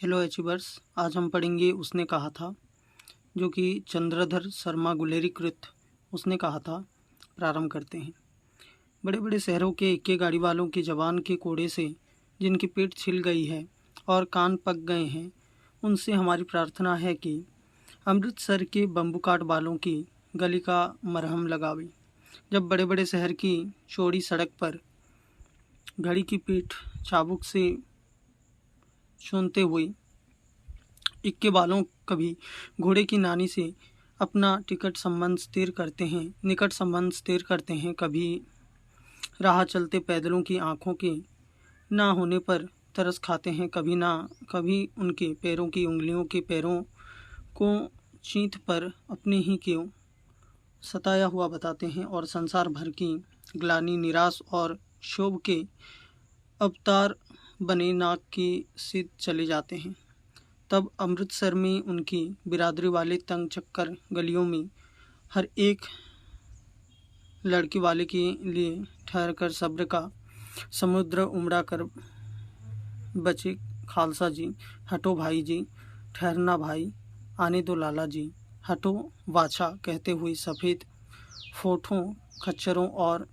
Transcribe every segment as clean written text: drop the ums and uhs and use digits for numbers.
Hello achievers. आज हम पढ़ेंगे उसने कहा था, जो कि चंद्रधर शर्मा गुलेरी कृत उसने कहा था। प्रारंभ करते हैं। बड़े बड़े शहरों के इक्के गाड़ी वालों की जबान के कोड़े से जिनकी पीठ छिल गई है और कान पक गए हैं, उनसे हमारी प्रार्थना है कि अमृतसर के बम्बू काट वालों की गली का मरहम लगावे। जब बड़े बड़े शहर की चौड़ी सड़क पर घड़ी की पीठ चाबुक से छूनते हुए इक्के बालों कभी घोड़े की नानी से अपना निकट संबंध स्थिर करते हैं, कभी राह चलते पैदलों की आंखों के ना होने पर तरस खाते हैं, कभी उनके पैरों की उंगलियों के पैरों को चींथ पर अपने ही क्यों सताया हुआ बताते हैं और संसार भर की ग्लानि, निराश और क्षोभ के अवतार बने नाक की सीध चले जाते हैं। तब अमृतसर में उनकी बिरादरी वाले तंग चक्कर गलियों में हर एक लड़के वाले के लिए ठहर कर सब्र का समुद्र उमड़ा कर बचे खालसा जी, हटो भाई जी, ठहरना भाई, आने दो लाला जी, हटो वाछा कहते हुए सफ़ेद फोठों, खच्चरों और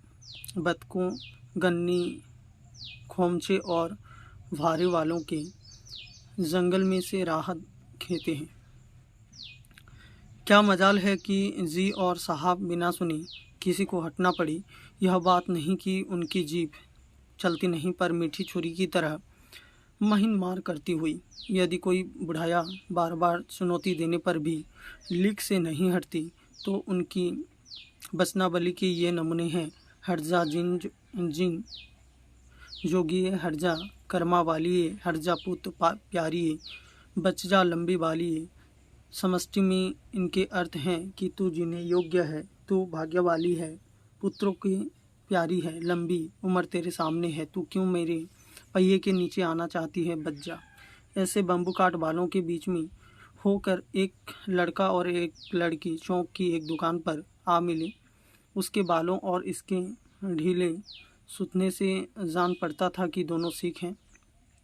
बतकों, गन्नी, खोमचे और भारे वालों के जंगल में से राहत खेते हैं। क्या मजाल है कि जी और साहब बिना सुने किसी को हटना पड़ी। यह बात नहीं कि उनकी जीभ चलती नहीं, पर मीठी छुरी की तरह महीन मार करती हुई। यदि कोई बुढ़ाया बार बार चुनौती देने पर भी लीक से नहीं हटती, तो उनकी बचनाबली के ये नमूने हैं। हटजा जिन जोगिए, हटजा कर्मा वालिए, हटजा पुत प्यारिए, बच जा लंबी वालिए। समष्टि में इनके अर्थ हैं कि तू जीने योग्य है, तू भाग्य वाली है, पुत्रों की प्यारी है, लंबी उम्र तेरे सामने है, तू क्यों मेरे पहिए के नीचे आना चाहती है, बच जा। ऐसे बम्बू काट वालों के बीच में होकर एक लड़का और एक लड़की चौक की एक दुकान पर आ मिले। उसके बालों और इसके ढीले सूतने से जान पड़ता था कि दोनों सिख हैं।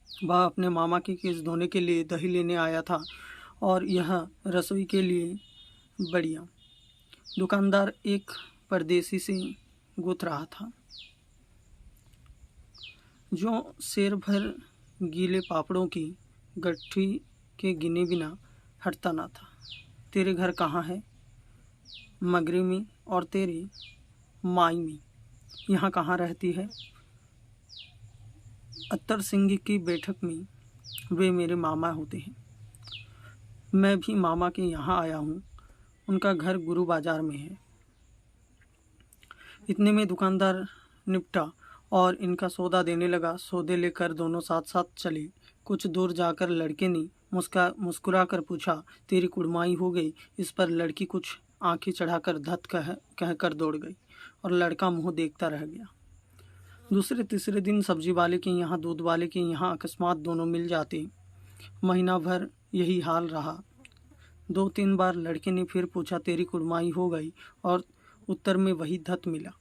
वह अपने मामा के केस धोने के लिए दही लेने आया था और यह रसोई के लिए बढ़िया। दुकानदार एक परदेसी से गुथ रहा था, जो शेर भर गीले पापड़ों की गट्ठी के गिने बिना हटता ना था। तेरे घर कहाँ है? मगरे में। और तेरे माई में यहाँ कहाँ रहती है? अत्तर सिंह की बैठक में वे मेरे मामा होते हैं। मैं भी मामा के यहाँ आया हूँ। उनका घर गुरु बाजार में है। इतने में दुकानदार निपटा और इनका सौदा देने लगा। सौदे लेकर दोनों साथ साथ चले। कुछ दूर जाकर लड़के ने मुस्कुरा कर पूछा, तेरी कुड़माई हो गई? इस पर लड़की कुछ आंखें चढ़ाकर धत कहकर दौड़ गई और लड़का मुँह देखता रह गया। दूसरे तीसरे दिन सब्जी वाले के यहाँ, दूध वाले के यहाँ अकस्मात दोनों मिल जाते। महीना भर यही हाल रहा। 2-3 बार लड़के ने फिर पूछा, तेरी कुड़माई हो गई? और उत्तर में वही धत मिला।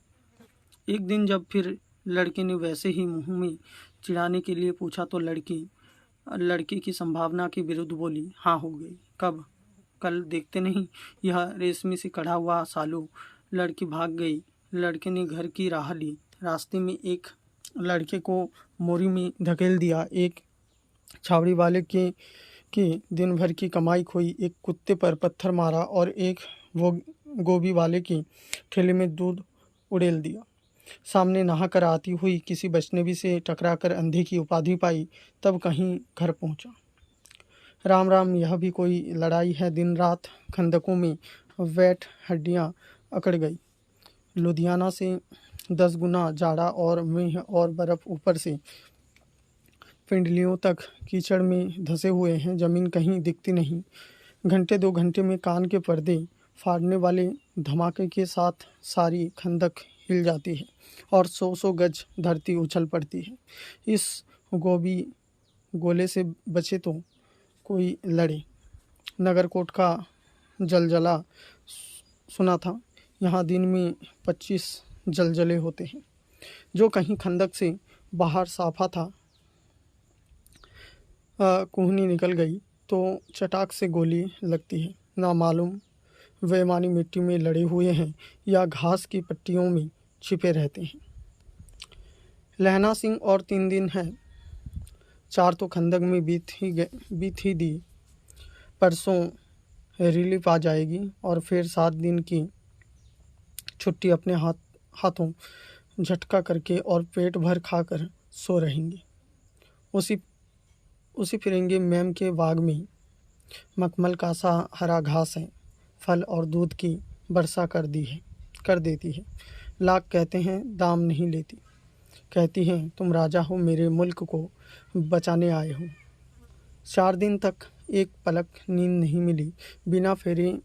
एक दिन जब फिर लड़के ने वैसे ही मुंह में चिढ़ाने के लिए पूछा, तो लड़की की संभावना के विरुद्ध बोली, हाँ हो गई। कब? कल देखते नहीं, यह रेशमी से कढ़ा हुआ सालू। लड़की भाग गई। लड़के ने घर की राह ली। रास्ते में एक लड़के को मोरी में धकेल दिया, एक छावड़ी वाले के दिन भर की कमाई खोई, एक कुत्ते पर पत्थर मारा और एक वो गोभी वाले की ठेले में दूध उड़ेल दिया। सामने नहा कर आती हुई किसी बचनेवी से टकराकर अंधे की उपाधि पाई, तब कहीं घर पहुंचा। राम राम, यह भी कोई लड़ाई है। दिन रात खंदकों में वैट हड्डियां अकड़ गई। लुधियाना से 10 गुना जाड़ा और मेह और बर्फ ऊपर से पिंडलियों तक कीचड़ में धंसे हुए हैं। जमीन कहीं दिखती नहीं। घंटे 2 घंटे में कान के पर्दे फाड़ने वाले धमाके के साथ सारी खंदक हिल जाती है और 100 गज धरती उछल पड़ती है। इस गोले से बचे तो कोई लड़े। नगरकोट का जलजला सुना था। यहाँ दिन में 25 जलजले होते हैं। जो कहीं खंदक से बाहर साफा था, कूहनी निकल गई तो चटाक से गोली लगती है। ना मालूम वे मानी मिट्टी में लड़े हुए हैं या घास की पट्टियों में छिपे रहते हैं। लहना सिंह और 3 दिन है, 4 तो खंदक में बीत ही दी। परसों रिलीफ आ जाएगी और फिर 7 दिन की छुट्टी अपने हाथों झटका करके और पेट भर खाकर सो रहेंगे। उसी फिरेंगे मैम के बाग में मखमल का सा हरा घास है, फल और दूध की वर्षा कर देती है। लाख कहते हैं दाम नहीं लेती। कहती हैं तुम राजा हो, मेरे मुल्क को बचाने आए हो। 4 दिन तक एक पलक नींद नहीं मिली। बिना फेरे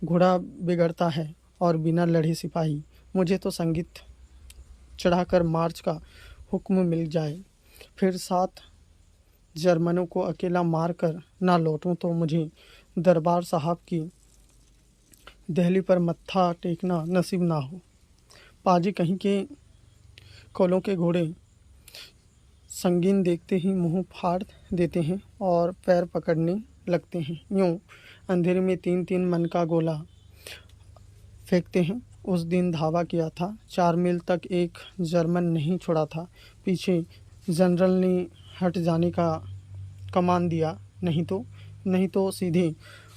घोड़ा बिगड़ता है और बिना लड़े सिपाही। मुझे तो संगीत चढ़ाकर मार्च का हुक्म मिल जाए, फिर 7 जर्मनों को अकेला मारकर ना लौटूं तो मुझे दरबार साहब की दहली पर मत्था टेकना नसीब ना हो। पाजी कहीं के कोलों के घोड़े संगीन देखते ही मुंह फाड़ देते हैं और पैर पकड़ने लगते हैं। यूं अंधेरे में 3-3 मन का गोला फेंकते हैं। उस दिन धावा किया था, 4 मील तक एक जर्मन नहीं छोड़ा था। पीछे जनरल ने हट जाने का कमान दिया, नहीं तो सीधे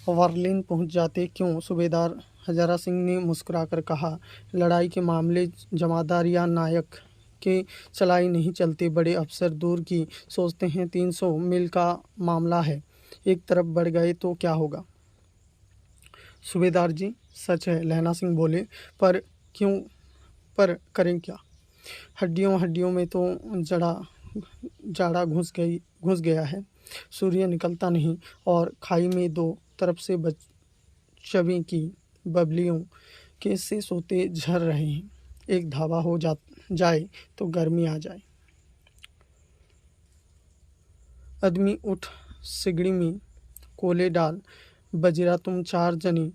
वर्लिन पहुंच जाते। क्यों? सूबेदार हजारा सिंह ने मुस्कुराकर कहा, लड़ाई के मामले जमादार या नायक के चलाई नहीं चलते। बड़े अफसर दूर की सोचते हैं। 300 मील का मामला है, एक तरफ बढ़ गए तो क्या होगा? सूबेदार जी सच है, लहना सिंह बोले, पर क्यों? पर करें क्या? हड्डियों में तो जाड़ा घुस गया है। सूर्य निकलता नहीं और खाई में 2 तरफ से चवी की बबलियों के से सोते झर रहे हैं। एक धावा हो जाए तो गर्मी आ जाए। आदमी उठ, सिगड़ी में कोले डाल, बजरा तुम 4 जनी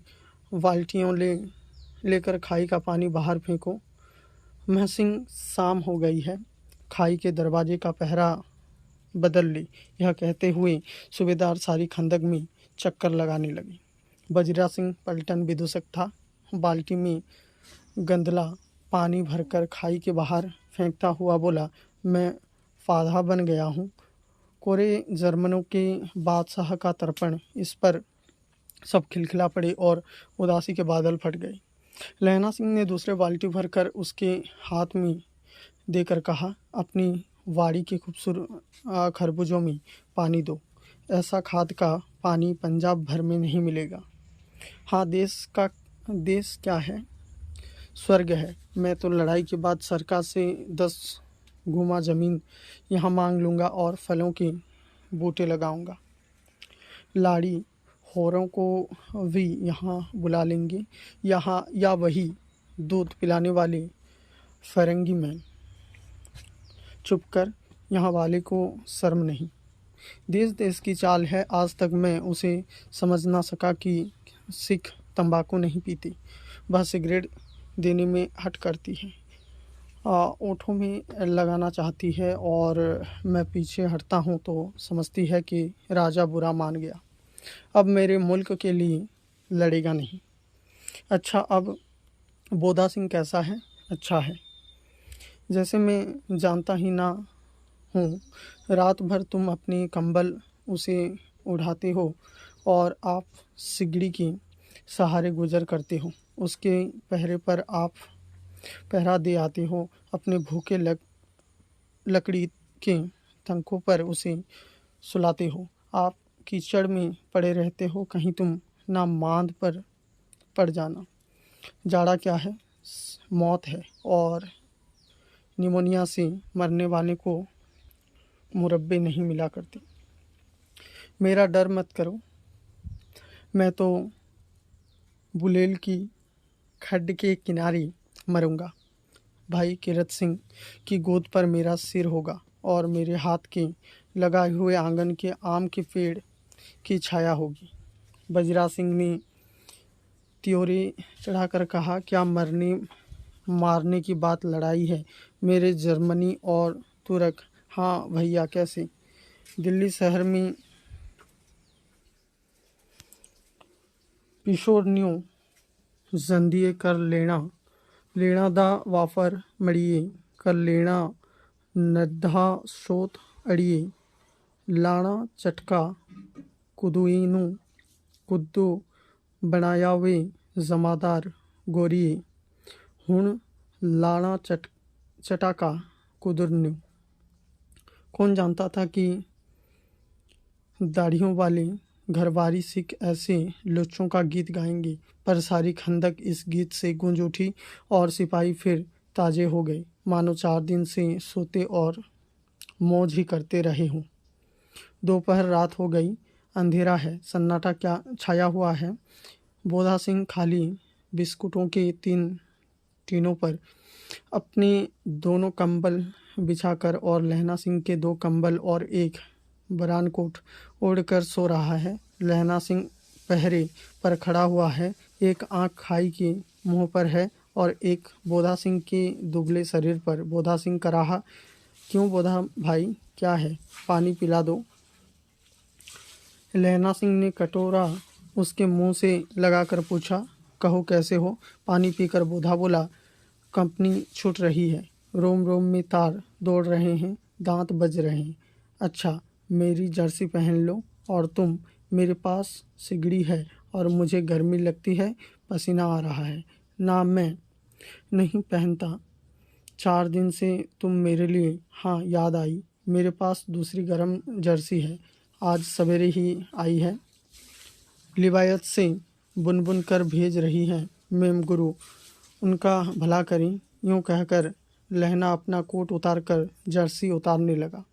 बाल्टियों लेकर खाई का पानी बाहर फेंको। महसिंग शाम हो गई है, खाई के दरवाजे का पहरा बदल ली। यह कहते हुए सूबेदार सारी खंदक में चक्कर लगाने लगे। बजरा सिंह पलटन विदूषक था। बाल्टी में गंदला पानी भरकर खाई के बाहर फेंकता हुआ बोला, मैं फाधा बन गया हूँ। कोरे जर्मनों के बादशाह का तर्पण, इस पर सब खिलखिला पड़े और उदासी के बादल फट गए। लहना सिंह ने दूसरे बाल्टी भरकर उसके हाथ में देकर कहा, अपनी वाड़ी के खूबसूरत खरबूजों में पानी दो। ऐसा खाद का पानी पंजाब भर में नहीं मिलेगा। हाँ, देश क्या है? स्वर्ग है। मैं तो लड़ाई के बाद सरकार से 10 गुमा ज़मीन यहाँ मांग लूँगा और फलों के बूटे लगाऊँगा। लाड़ी होरों को भी यहाँ बुला लेंगे, यहाँ या वही दूध पिलाने वाले फरंगी मैन। चुप कर, यहाँ वाले को शर्म नहीं। देश की चाल है। आज तक मैं उसे समझ ना सका कि सिख तंबाकू नहीं पीती, वह सिगरेट देने में हट करती है, ओठों में लगाना चाहती है और मैं पीछे हटता हूँ तो समझती है कि राजा बुरा मान गया, अब मेरे मुल्क के लिए लड़ेगा नहीं। अच्छा, अब बोधा सिंह कैसा है? अच्छा है, जैसे मैं जानता ही ना हूँ। रात भर तुम अपनी कंबल उसे उड़ाते हो और आप सिगड़ी के सहारे गुजर करते हो। उसके पहरे पर आप पहरा दे आते हो। अपने भूखे लकड़ी के तंकों पर उसे सुलाते हो। आप कीचड़ में पड़े रहते हो, कहीं तुम ना मांद पर पड़ जाना। जाड़ा क्या है? मौत है, और निमोनिया से मरने वाले को मुरब्बे नहीं मिला करते। मेरा डर मत करो, मैं तो बुलेल की खड्ड के किनारे मरूंगा। भाई किरत सिंह की गोद पर मेरा सिर होगा और मेरे हाथ के लगाए हुए आंगन के आम के पेड़ की छाया होगी। बजरा सिंह ने त्योरे चढ़ाकर कहा, क्या मरने मारने की बात लड़ाई है? मेरे जर्मनी और तुर्क। हाँ भैया, कैसे? दिल्ली शहर में किशोरनियों जंदिए कर लेना दा वाफर मड़िए कर लेना नद्धा शोत अड़िए लाना चटका कुदुईनु कुद्दू बनाया वे जमादार गोरिए हुण लाना चटाका कुदरन्यू। कौन जानता था कि दाढ़ियों वाले घरवारी सिख ऐसे लुच्चों का गीत गाएंगे, पर सारी खंदक इस गीत से गूंज उठी और सिपाही फिर ताजे हो गए, मानो 4 दिन से सोते और मौज ही करते रहे हों। दोपहर रात हो गई, अंधेरा है, सन्नाटा क्या छाया हुआ है। बोधा सिंह खाली बिस्कुटों के टीनों पर अपने दोनों कंबल बिछाकर और लहना सिंह के 2 कंबल और एक बरानकोट ओढ़कर सो रहा है। लहना सिंह पहरे पर खड़ा हुआ है, एक आंख खाई के मुंह पर है और एक बोधा सिंह के दुबले शरीर पर। बोधा सिंह कराहा, क्यों बोधा भाई, क्या है, पानी पिला दो। लहना सिंह ने कटोरा उसके मुंह से लगाकर पूछा, कहो कैसे हो। पानी पीकर बोधा बोला, कंपनी छूट रही है, रोम रोम में तार दौड़ रहे हैं, दांत बज रहे हैं। अच्छा, मेरी जर्सी पहन लो। और तुम, मेरे पास सिगड़ी है और मुझे गर्मी लगती है, पसीना आ रहा है। ना, मैं नहीं पहनता, 4 दिन से तुम मेरे लिए। हाँ, याद आई, मेरे पास दूसरी गर्म जर्सी है, आज सवेरे ही आई है, लिवायत से बुन कर भेज रही है मेम गुरु, उनका भला करें। यूँ कहकर लहना अपना कोट उतार कर जर्सी उतारने लगा।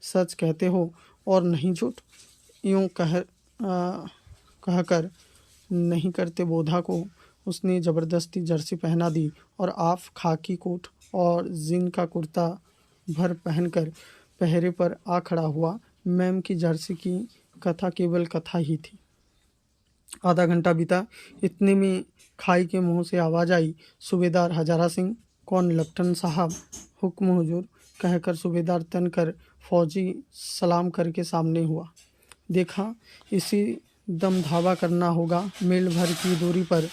सच कहते हो और नहीं झूठ, यूँ कहकर नहीं करते बोधा को उसने ज़बरदस्ती जर्सी पहना दी और आप खाकी कोट और जीन का कुर्ता भर पहनकर पहरे पर आ खड़ा हुआ। मैम की जर्सी की कथा केवल कथा ही थी। आधा घंटा बीता, इतने में खाई के मुंह से आवाज़ आई, सूबेदार हजारा सिंह। कौन, लेफ्टिनेंट साहब, हुक्म हुजूर, कहकर सूबेदार तनकर फौजी सलाम करके सामने हुआ। देखा, इसी दम धावा करना होगा। मील भर की दूरी पर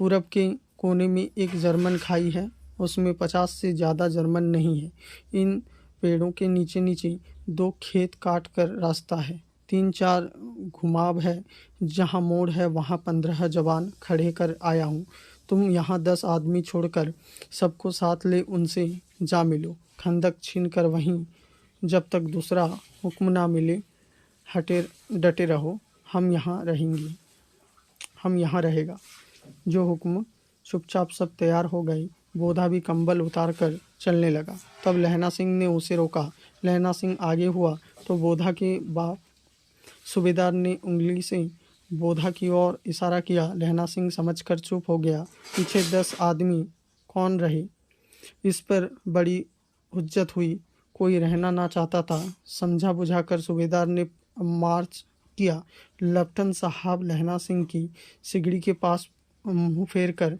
पूरब के कोने में एक जर्मन खाई है, उसमें 50 से ज़्यादा जर्मन नहीं है। इन पेड़ों के नीचे नीचे 2 खेत काट कर रास्ता है, 3-4 घुमाव है, जहाँ मोड़ है वहाँ 15 जवान खड़े कर आया हूँ। तुम यहाँ 10 आदमी छोड़कर सबको साथ ले उनसे जा मिलो। खंदक छीन कर वहीं जब तक दूसरा हुक्म ना मिले डटे रहो। हम यहाँ रहेगा। जो हुक्म। चुपचाप सब तैयार हो गए। बोधा भी कंबल उतार कर चलने लगा। तब लहना सिंह ने उसे रोका। लहना सिंह आगे हुआ तो बोधा के बाप सूबेदार ने उंगली से बोधा की ओर इशारा किया। लहना सिंह समझकर चुप हो गया। पीछे 10 आदमी कौन रहे, इस पर बड़ी हुज्जत हुई। कोई रहना ना चाहता था। समझा बुझाकर सूबेदार ने मार्च किया। लेफ्टिनेंट साहब लहना सिंह की सिगड़ी के पास मुंह फेर कर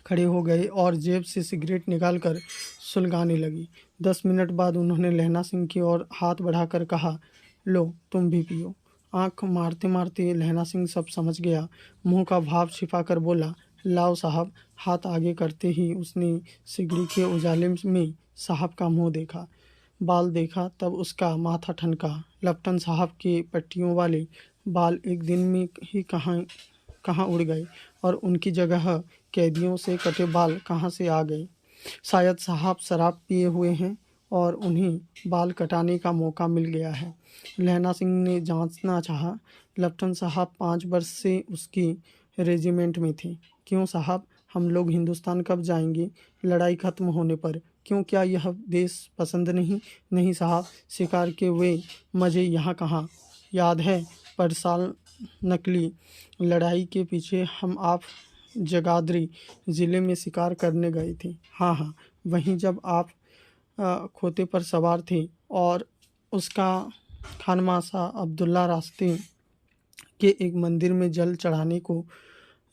खड़े हो गए और जेब से सिगरेट निकालकर सुलगाने लगी। 10 मिनट बाद उन्होंने लहना सिंह की ओर हाथ बढ़ाकर कहा, लो तुम भी पियो। आंख मारते मारते लहना सिंह सब समझ गया। मुंह का भाव छिपाकर बोला, लाओ साहब। हाथ आगे करते ही उसने सिगड़ी के उजाले में साहब का मुंह देखा, बाल देखा, तब उसका माथा ठनका। लेफ्टिनेंट साहब के पट्टियों वाले बाल एक दिन में ही कहाँ उड़ गए और उनकी जगह कैदियों से कटे बाल कहाँ से आ गए। शायद साहब शराब पिए हुए हैं और उन्हें बाल कटाने का मौका मिल गया है। लहना सिंह ने जांचना चाहा। लेफ्टिनेंट साहब 5 वर्ष से उसकी रेजिमेंट में थे। क्यों साहब, हम लोग हिंदुस्तान कब जाएंगे? लड़ाई खत्म होने पर। क्यों, क्या यह देश पसंद नहीं? नहीं साहब, शिकार के वे मज़े यहाँ कहाँ। याद है, पर साल नकली लड़ाई के पीछे हम आप जगाधरी ज़िले में शिकार करने गए थे। हाँ, वहीं जब आप खोते पर सवार थे और उसका खानमासा अब्दुल्ला रास्ते के एक मंदिर में जल चढ़ाने को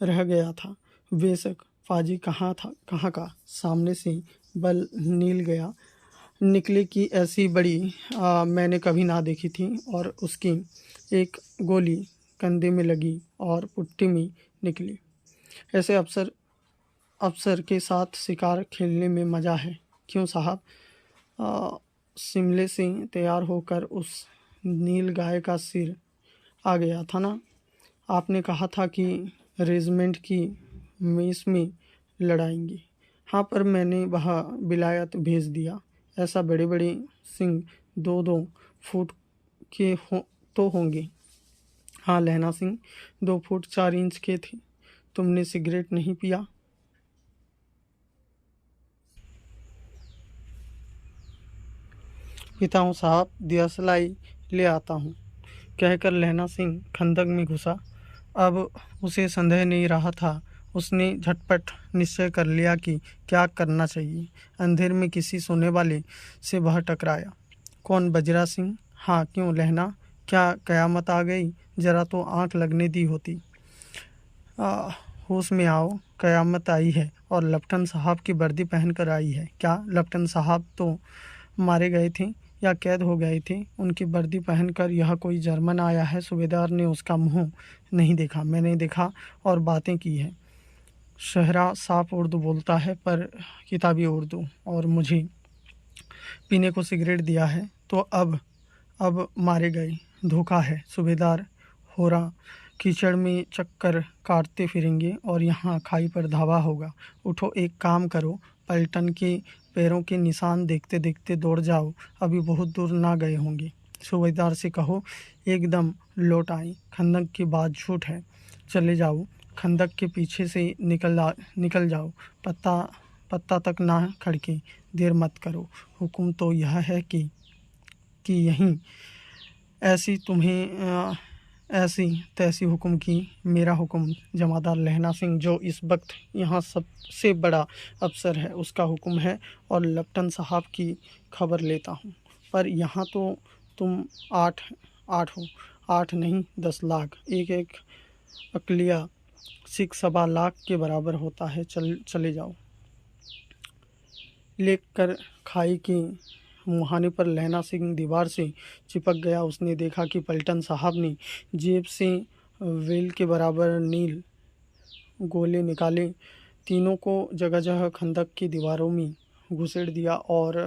रह गया था। बेशक, फाजी कहाँ का सामने से बल नील गया। निकली कि ऐसी बड़ी मैंने कभी ना देखी थी, और उसकी एक गोली कंधे में लगी और पुट्टी में निकली। ऐसे अफसर के साथ शिकार खेलने में मज़ा है, क्यों साहब? शिमले से तैयार होकर उस नील गाय का सिर आ गया था ना। आपने कहा था कि रेजिमेंट की मेस में लड़ाएंगे। हाँ, पर मैंने वहाँ विलायत भेज दिया। ऐसा बड़े बड़े सिंह 2-2 फुट के तो होंगे। हाँ लहना सिंह 2 फुट 4 इंच के थे। तुमने सिगरेट नहीं पिया? पीता हूँ साहब, दियासलाई ले आता हूँ, कहकर लहना सिंह खंदक में घुसा। अब उसे संदेह नहीं रहा था। उसने झटपट निश्चय कर लिया कि क्या करना चाहिए। अंधेर में किसी सोने वाले से वह टकराया। कौन, बजरा सिंह? हाँ, क्यों लहना, क्या कयामत आ गई? जरा तो आंख लगने दी होती। होश में आओ, कयामत आई है और लेफ्टिनेंट साहब की वर्दी पहन कर आई है। क्या लेफ्टिनेंट साहब तो मारे गए थे या कैद हो गए थे? उनकी वर्दी पहनकर यह कोई जर्मन आया है? सूबेदार ने उसका मुंह नहीं देखा। मैंने देखा और बातें की है। शहरा साफ उर्दू बोलता है, पर किताबी उर्दू, और मुझे पीने को सिगरेट दिया है। तो अब मारे गए। धोखा है सूबेदार। होरा कीचड़ में चक्कर काटते फिरेंगे और यहाँ खाई पर धावा होगा। उठो, एक काम करो, पलटन के पैरों के निशान देखते देखते दौड़ जाओ, अभी बहुत दूर ना गए होंगे। सूबेदार से कहो एकदम लौट आए। खंदक की बात झूठ है। चले जाओ, खंदक के पीछे से निकल जाओ। पत्ता पत्ता तक ना खड़के। देर मत करो। हुक्म तो यह है कि यहीं ऐसी तुम्हें ऐसी तैसी हुक्म की। मेरा हुक्म जमादार लहना सिंह, जो इस वक्त यहाँ सबसे बड़ा अफसर है, उसका हुक्म है, और लेफ्टिनेंट साहब की खबर लेता हूँ। पर यहाँ तो तुम आठ आठ हो। 8 नहीं, 10 लाख। एक एक अकलिया सिख 1.25 लाख के बराबर होता है। चले जाओ। लेक कर खाई के मुहाने पर लहना सिंह दीवार से चिपक गया। उसने देखा कि पलटन साहब ने जेब से वेल के बराबर नील गोले निकाले, तीनों को जगह जगह खंदक की दीवारों में घुसेड़ दिया और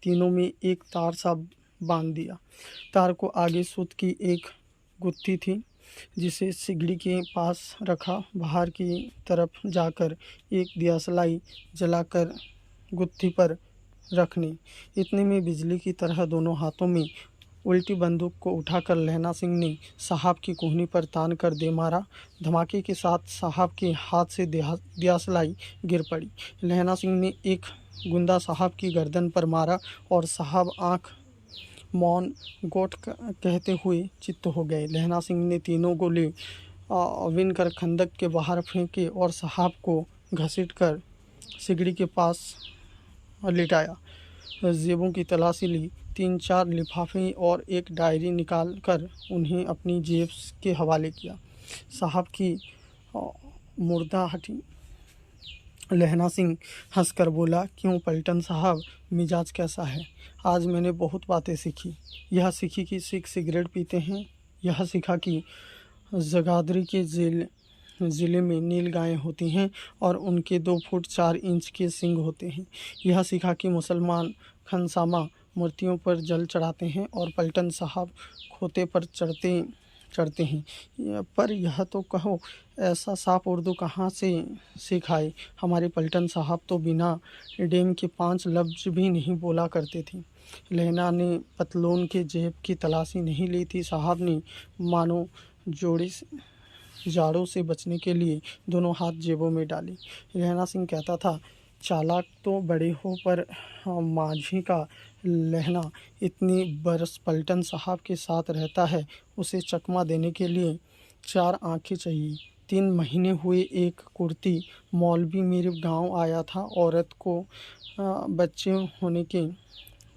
तीनों में एक तार सा बांध दिया। तार को आगे सूत की एक गुत्थी थी, जिसे सिगड़ी के पास रखा। बाहर की तरफ जाकर एक दियासलाई जलाकर गुत्थी पर रखनी। इतने में बिजली की तरह दोनों हाथों में उल्टी बंदूक को उठाकर लहना सिंह ने साहब की कोहनी पर तान कर दे मारा। धमाके के साथ साहब के हाथ से दियासलाई गिर पड़ी। लहना सिंह ने एक गुंदा साहब की गर्दन पर मारा और साहब आंख मौन गोट कहते हुए चित्त हो गए। लहना सिंह ने तीनों गोले विन कर खंदक के बाहर फेंके और साहब को घसीट कर सिगड़ी के पास लिटाया। जेबों की तलाशी ली। 3-4 लिफाफे और एक डायरी निकाल कर उन्हें अपनी जेब के हवाले किया। साहब की मुर्दा हटी। लहना सिंह हंसकर बोला, क्यों पलटन साहब, मिजाज कैसा है? आज मैंने बहुत बातें सीखी। यह सीखी कि सिख सिगरेट पीते हैं। यह सीखा कि जगाधरी के ज़िले में नील गायें होती हैं और उनके 2 फुट 4 इंच के सींग होते हैं। यह सीखा कि मुसलमान खनसामा मूर्तियों पर जल चढ़ाते हैं और पलटन साहब खोते पर चढ़ते हैं। पर यह तो कहो, ऐसा साफ उर्दू कहाँ से सिखाए? हमारे पलटन साहब तो बिना डेम के 5 लफ्ज भी नहीं बोला करते थे। लहना ने पतलून के जेब की तलाशी नहीं ली थी। साहब ने मानो जाड़ों से बचने के लिए दोनों हाथ जेबों में डाले। लहना सिंह कहता था, चालाक तो बड़े हो, पर माझी का लहना इतनी बरस पलटन साहब के साथ रहता है, उसे चकमा देने के लिए 4 आंखें चाहिए। 3 महीने हुए एक कुर्ती मौलवी मेरे गांव आया था। औरत को बच्चे होने के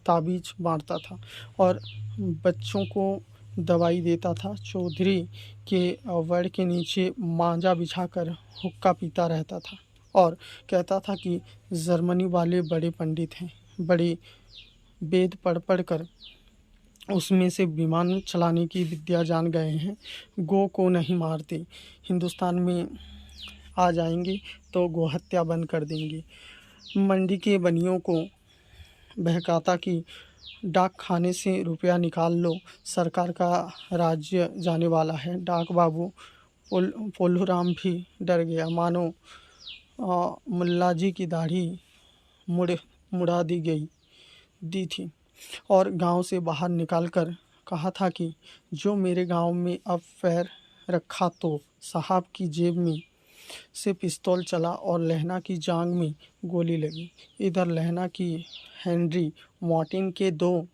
ताबीज बांटता था और बच्चों को दवाई देता था। चौधरी के वड़ के नीचे मांजा बिछाकर हुक्का पीता रहता था और कहता था कि जर्मनी वाले बड़े पंडित हैं, बड़े वेद पढ़ पढ़ कर उसमें से विमान चलाने की विद्या जान गए हैं। गो को नहीं मारते, हिंदुस्तान में आ जाएंगे तो गोहत्या बंद कर देंगे। मंडी के बनियों को बहकाता कि डाक खाने से रुपया निकाल लो, सरकार का राज्य जाने वाला है। डाक बाबू पोलूराम भी डर गया, मानो मुल्ला जी की दाढ़ी मुड़ा दी थी और गांव से बाहर निकालकर कहा था कि जो मेरे गांव में अब पैर रखा तो साहब की जेब में से पिस्तौल चला और लहना की जांग में गोली लगी। इधर लहना की हेनरी मार्टिन के 2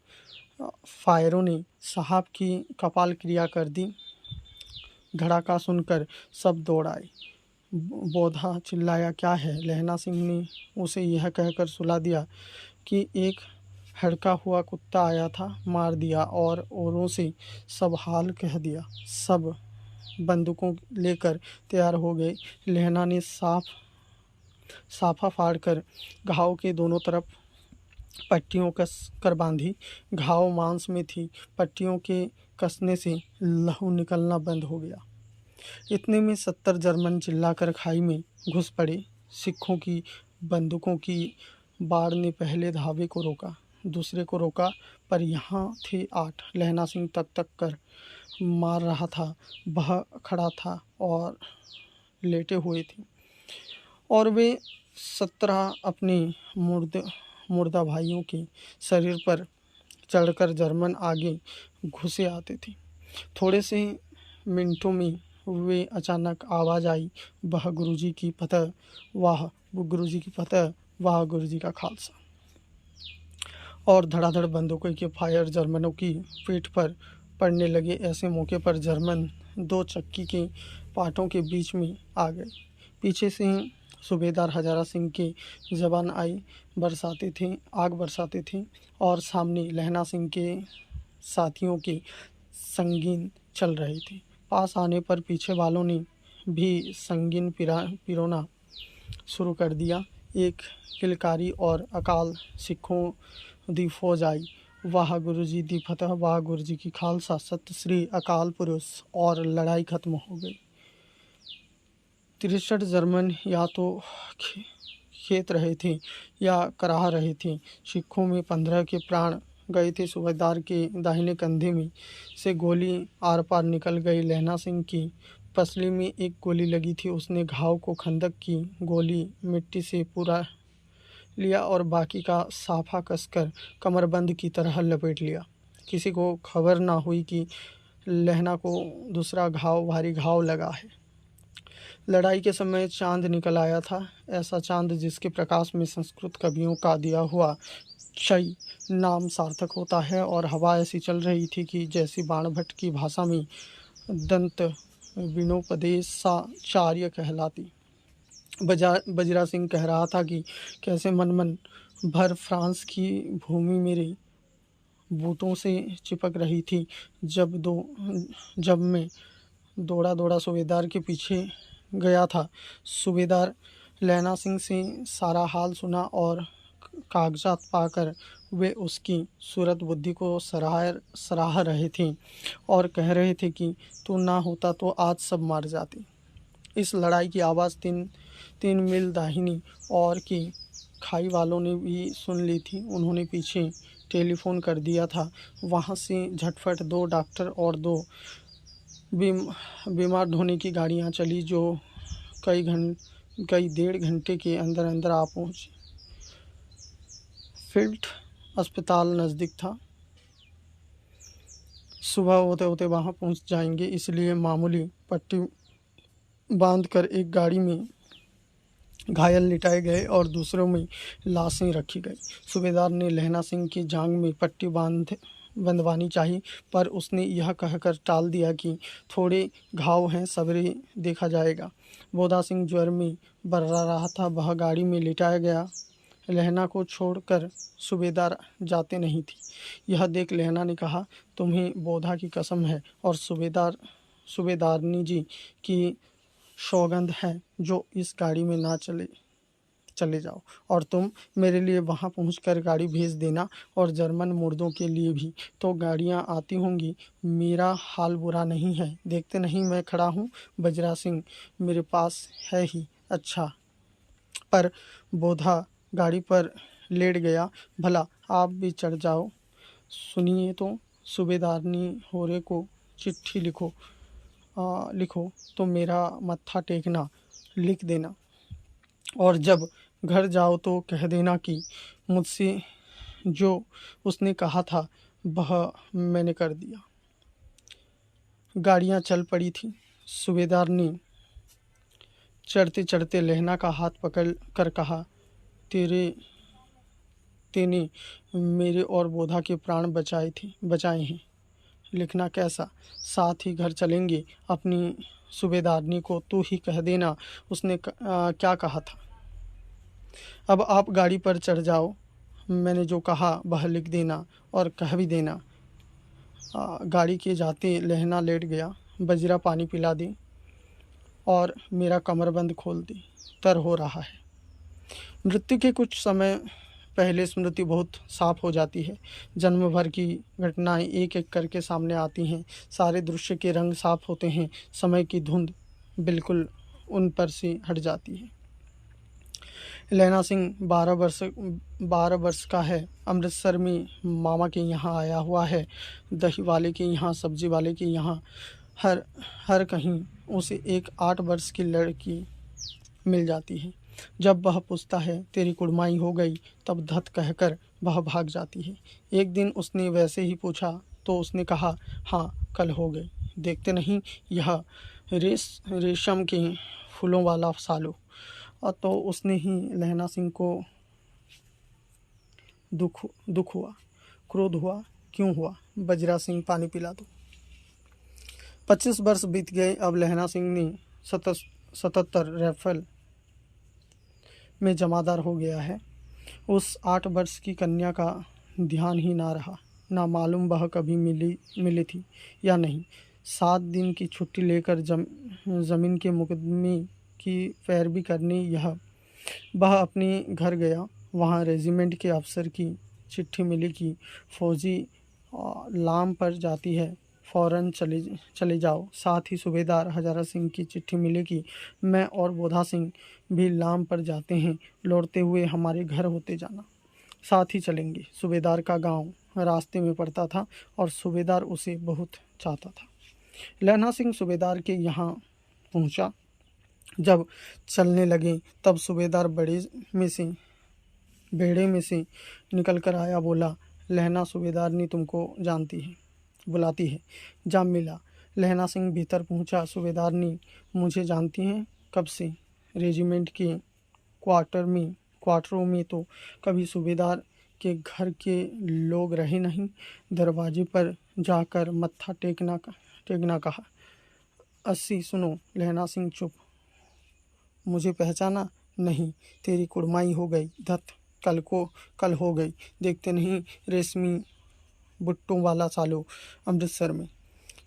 फायरों ने साहब की कपाल क्रिया कर दी। धड़ाका सुनकर सब दौड़ आए। बोधा चिल्लाया, क्या है? लहना सिंह ने उसे यह कहकर सुला दिया कि एक हड़का हुआ कुत्ता आया था, मार दिया और औरों से सब हाल कह दिया। सब बंदूकों लेकर तैयार हो गए। लहना ने साफा फाड़कर घाव के दोनों तरफ पट्टियों कस कर बांधी। घाव मांस में थी, पट्टियों के कसने से लहू निकलना बंद हो गया। इतने में 70 जर्मन चिल्लाकर खाई में घुस पड़े। सिखों की बंदूकों की बाढ़ ने पहले धावे को रोका, दूसरे को रोका, पर यहाँ थे 8। लहना सिंह तक कर मार रहा था, वह खड़ा था और लेटे हुए थे, और वे 17 अपने मुर्दा भाइयों के शरीर पर चढ़कर जर्मन आगे घुसे आते थे। थोड़े से मिनटों में वे अचानक आवाज़ आई, वाह गुरुजी की फतह, वाह गुरुजी की फतह, वाह गुरुजी का खालसा। और धड़ाधड़ बंदूकों के फायर जर्मनों की पीठ पर पड़ने लगे। ऐसे मौके पर जर्मन 2 चक्की के पाटों के बीच में आ गए। पीछे से सूबेदार हजारा सिंह के जवान आग बरसाते थे और सामने लहना सिंह के साथियों के संगीन चल रहे थे। पास आने पर पीछे वालों ने भी संगीन पिरोना शुरू कर दिया। एक किलकारी और अकाल सिखों दी फौज आई। वाह गुरुजी दी फतह, वाह गुरुजी की खालसा, सत श्री अकाल पुरुष, और लड़ाई खत्म हो गई। 63 जर्मन या तो खेत रहे थे या कराह रहे थे। सिखों में 15 के प्राण गए थे। सूबेदार के दाहिने कंधे में से गोली आर पार निकल गई। लहना सिंह की पसली में एक गोली लगी थी। उसने घाव को खंदक की गोली मिट्टी से पूरा लिया और बाकी का साफा कसकर कमरबंद की तरह लपेट लिया। किसी को खबर ना हुई कि लहना को दूसरा भारी घाव लगा है। लड़ाई के समय चांद निकल आया था, ऐसा चांद जिसके प्रकाश में संस्कृत कवियों का दिया हुआ क्षय नाम सार्थक होता है। और हवा ऐसी चल रही थी कि जैसी बाणभट्ट की भाषा में दंत विनोपदेशाचार्य कहलाती। बजरा सिंह कह रहा था कि कैसे मन भर फ्रांस की भूमि मेरे बूटों से चिपक रही थी। जब मैं दौड़ा सूबेदार के पीछे गया था। सूबेदार लहना सिंह से सारा हाल सुना और कागजात पाकर वे उसकी सूरत बुद्धि को सराह रहे थे और कह रहे थे कि तू ना होता तो आज सब मार जाते। इस लड़ाई की आवाज़ 3 मील दाहिनी और की खाई वालों ने भी सुन ली थी। उन्होंने पीछे टेलीफोन कर दिया था। वहाँ से झटफट 2 डॉक्टर और 2 बीमार ढोने की गाड़ियाँ चली, जो कई 1.5 घंटे के अंदर आ पहुँची। फील्ड अस्पताल नज़दीक था। सुबह होते होते वहाँ पहुँच जाएंगे, इसलिए मामूली पट्टी बांधकर एक गाड़ी में घायल लिटाए गए और दूसरों में लाशें रखी गई। सूबेदार ने लहना सिंह की जांघ में पट्टी बंधवानी चाहिए, पर उसने यह कहकर टाल दिया कि थोड़े घाव हैं, सवेरे देखा जाएगा। बोधा सिंह ज्वर में बर्रा रहा था, वह गाड़ी में लिटाया गया। लहना को छोड़कर सूबेदार जाते नहीं थी। यह देख लहना ने कहा, तुम्हें बोधा की कसम है और सूबेदारनी जी की सौगंध है जो इस गाड़ी में ना चले। चले जाओ, और तुम मेरे लिए वहाँ पहुँचकर गाड़ी भेज देना, और जर्मन मुर्दों के लिए भी तो गाड़ियाँ आती होंगी। मेरा हाल बुरा नहीं है, देखते नहीं मैं खड़ा हूँ। बजरा सिंह मेरे पास है ही अच्छा, पर बोधा गाड़ी पर लेट गया। भला आप भी चढ़ जाओ। सुनिए तो, सूबेदारनी होरे को चिट्ठी लिखो तो मेरा मत्था टेकना, लिख देना, और जब घर जाओ तो कह देना कि मुझसे जो उसने कहा था वह मैंने कर दिया। गाड़ियाँ चल पड़ी थीं। सूबेदार ने चढ़ते चढ़ते लहना का हाथ पकड़ कर कहा, तेने मेरे और बोधा के प्राण बचाए हैं। लिखना कैसा? साथ ही घर चलेंगे। अपनी सूबेदारनी को तू ही कह देना उसने क्या कहा था। अब आप गाड़ी पर चढ़ जाओ, मैंने जो कहा वह लिख देना और कह भी देना। गाड़ी के जाते लहना लेट गया। बजरा पानी पिला दे और मेरा कमरबंद खोल दे, तर हो रहा है। मृत्यु के कुछ समय पहले स्मृति बहुत साफ हो जाती है। जन्म भर की घटनाएं एक एक करके सामने आती हैं। सारे दृश्य के रंग साफ होते हैं। समय की धुंध बिल्कुल उन पर से हट जाती है। लैना सिंह 12 वर्ष का है। अमृतसर में मामा के यहाँ आया हुआ है। दही वाले के यहाँ, सब्जी वाले के यहाँ, हर कहीं उसे एक 8 वर्ष की लड़की मिल जाती है। जब वह पूछता है तेरी कुड़माई हो गई, तब धत कहकर वह भाग जाती है। एक दिन उसने वैसे ही पूछा तो उसने कहा, हाँ कल हो गई। देखते नहीं यह रेशम के फूलों वाला सालो। और तो उसने ही लहना सिंह को दुख हुआ, क्रोध हुआ। क्यों हुआ? बजरा सिंह पानी पिला दो। 25 वर्ष बीत गए। अब लहना सिंह ने 77 राइफल में जमादार हो गया है। उस 8 वर्ष की कन्या का ध्यान ही ना रहा। ना मालूम वह कभी मिली थी या नहीं। 7 दिन की छुट्टी लेकर जमीन के मुकदमे की पैरवी करने वह अपने घर गया। वहाँ रेजिमेंट के अफसर की चिट्ठी मिली कि फौजी लाम पर जाती है, फ़ौरन चले जाओ। साथ ही सूबेदार हजारा सिंह की चिट्ठी मिली कि मैं और बोधा सिंह भी लाम पर जाते हैं, लौटते हुए हमारे घर होते जाना, साथ ही चलेंगे। सूबेदार का गांव रास्ते में पड़ता था और सूबेदार उसे बहुत चाहता था। लहना सिंह सूबेदार के यहाँ पहुँचा। जब चलने लगे तब सूबेदार बेड़े में से निकल कर आया। बोला, लहना सूबेदारनी तुमको बुलाती है, जा मिला। लहना सिंह भीतर पहुंचा। सूबेदारनी मुझे जानती हैं? कब से? रेजिमेंट के क्वार्टरों में तो कभी सूबेदार के घर के लोग रहे नहीं। दरवाजे पर जाकर मत्था टेकना कहा। अस्सी सुनो। लहना सिंह चुप। मुझे पहचाना नहीं? तेरी कुड़माई हो गई धत, कल हो गई। देखते नहीं रेशमी बुट्टों वाला सालो अमृतसर में।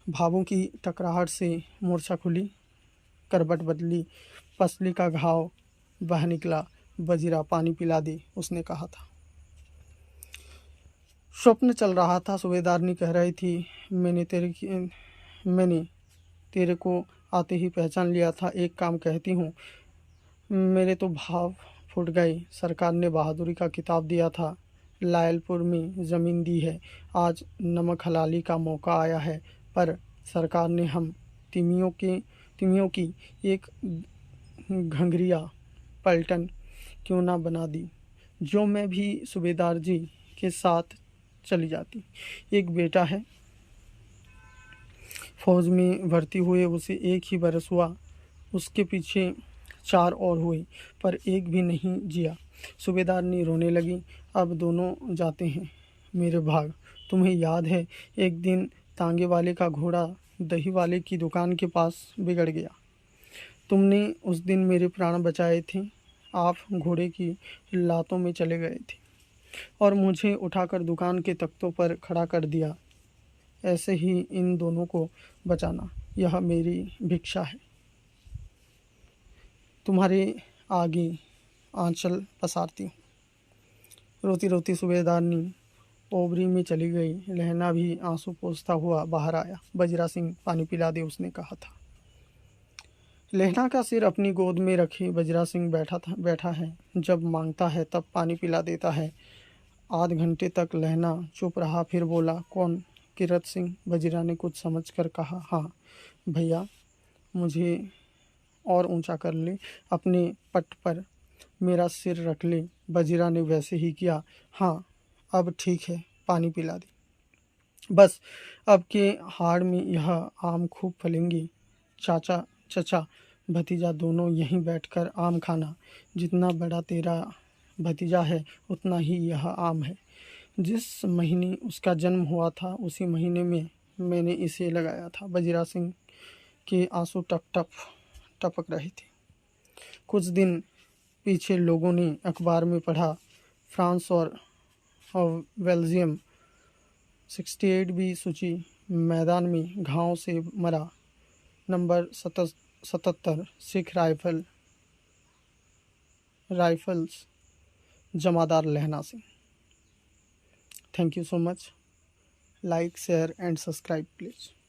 भावों की टकराहट से मूर्छा खुली, करवट बदली, पसली का घाव बह निकला। बजीरा पानी पिला दे, उसने कहा था। स्वप्न चल रहा था। सूबेदारनी कह रही थी, मैंने तेरे को आते ही पहचान लिया था। एक काम कहती हूँ, मेरे तो भाव फूट गए। सरकार ने बहादुरी का खिताब दिया था, लायलपुर में ज़मीन दी है। आज नमक हलाली का मौका आया है, पर सरकार ने हम तिमियों की एक घंघरिया पलटन क्यों ना बना दी, जो मैं भी सूबेदार जी के साथ चली जाती। एक बेटा है, फौज में भर्ती हुए उसे 1 ही बरस हुआ। उसके पीछे 4 और हुए, पर एक भी नहीं जिया। सूबेदारनी रोने लगी। अब दोनों जाते हैं मेरे भाग। तुम्हें याद है, एक दिन तांगे वाले का घोड़ा दही वाले की दुकान के पास बिगड़ गया। तुमने उस दिन मेरे प्राण बचाए थे। आप घोड़े की लातों में चले गए थे और मुझे उठाकर दुकान के तख्तों पर खड़ा कर दिया। ऐसे ही इन दोनों को बचाना, यह मेरी भिक्षा है। तुम्हारे आगे आंचल पसारती हूँ। रोती रोती सूबेदारनी ओबरी में चली गई। लहना भी आंसू पोंछता हुआ बाहर आया। बजीरा सिंह, पानी पिला दे, उसने कहा था। लहना का सिर अपनी गोद में रखे बजीरा सिंह बैठा है। जब मांगता है तब पानी पिला देता है। आध घंटे तक लहना चुप रहा, फिर बोला, कौन? किरत सिंह। बजीरा ने कुछ समझकर कहा, हाँ भैया, मुझे और ऊंचा कर ले, अपने पट पर मेरा सिर रख ले। बजीरा ने वैसे ही किया। हाँ, अब ठीक है, पानी पिला दी। बस अब के हाड़ में यह आम खूब फलेंगी। चाचा चचा भतीजा दोनों यहीं बैठकर आम खाना। जितना बड़ा तेरा भतीजा है उतना ही यह आम है। जिस महीने उसका जन्म हुआ था उसी महीने में मैंने इसे लगाया था। बजीरा सिंह के आंसू टप टप टपक रहे थे। कुछ दिन पीछे लोगों ने अखबार में पढ़ा, फ्रांस और बेल्जियम 68वीं सूची मैदान में घाव से मरा। नंबर 77 सिख राइफल्स जमादार लहना Singh. Thank you so much. Like, share and subscribe please.